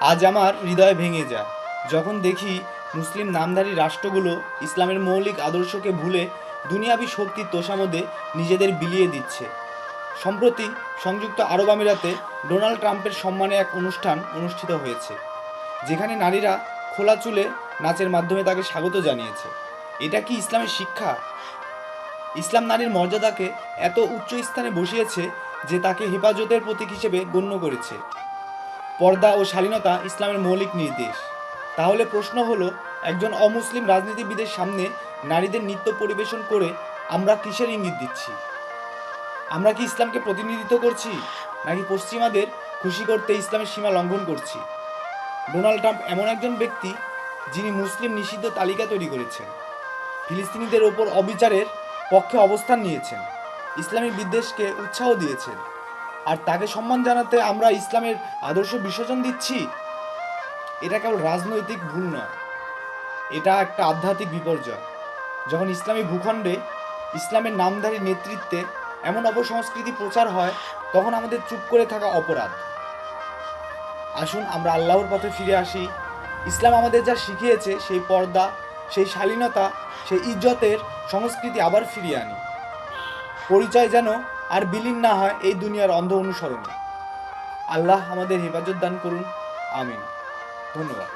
আজ আমার হৃদয় ভেঙে যায় যখন দেখি মুসলিম নামধারী রাষ্ট্রগুলো ইসলামের মৌলিক আদর্শকে ভুলে দুনিয়াবি শক্তির তোষামোদে নিজেদের বিলিয়ে দিচ্ছে। সম্প্রতি সংযুক্ত আরব আমিরাতে ডোনাল্ড ট্রাম্পের সম্মানে এক অনুষ্ঠান অনুষ্ঠিত হয়েছে, যেখানে নারীরা খোলা চুলে নাচের মাধ্যমে তাকে স্বাগত জানিয়েছে। এটা কি ইসলামের শিক্ষা? ইসলাম নারীর মর্যাদাকে এত উচ্চ স্থানে বসিয়েছে যে তাকে হেফাজতের প্রতীক হিসেবে গণ্য করেছে। পর্দা ও শালীনতা ইসলামের মৌলিক নির্দেশ। তাহলে প্রশ্ন হলো, একজন অমুসলিম রাজনীতিবিদের সামনে নারীদের নৃত্য পরিবেশন করে আমরা কিসের ইঙ্গিত দিচ্ছি? আমরা কি ইসলামকে প্রতিনিধিত্ব করছি, নাকি পশ্চিমাদের খুশি করতে ইসলামের সীমা লঙ্ঘন করছি? ডোনাল্ড ট্রাম্প এমন একজন ব্যক্তি যিনি মুসলিম নিষিদ্ধ তালিকা তৈরি করেছেন, ফিলিস্তিনিদের ওপর অবিচারের পক্ষে অবস্থান নিয়েছেন, ইসলামী বিদ্বেষকে উৎসাহ দিয়েছেন, আর তাকে সম্মান জানাতে আমরা ইসলামের আদর্শ বিসর্জন দিচ্ছি। এটা কেবল রাজনৈতিক ভুল নয়, এটা একটা আধ্যাত্মিক বিপর্যয়। যখন ইসলামী ভূখণ্ডে ইসলামের নামধারী নেতৃত্বে এমন অপসংস্কৃতি প্রচার হয়, তখন আমাদের চুপ করে থাকা অপরাধ। আসুন আমরা আল্লাহর পথে ফিরে আসি। ইসলাম আমাদের যা শিখিয়েছে, সেই পর্দা, সেই শালীনতা, সেই ইজ্জতের সংস্কৃতি আবার ফিরিয়ে আনি। পরিচয় যেন আর বিলীন না হয় এই দুনিয়ার অন্ধ অনুসরণে। আল্লাহ আমাদের হেফাজত দান করুন। আমিন। ধন্যবাদ।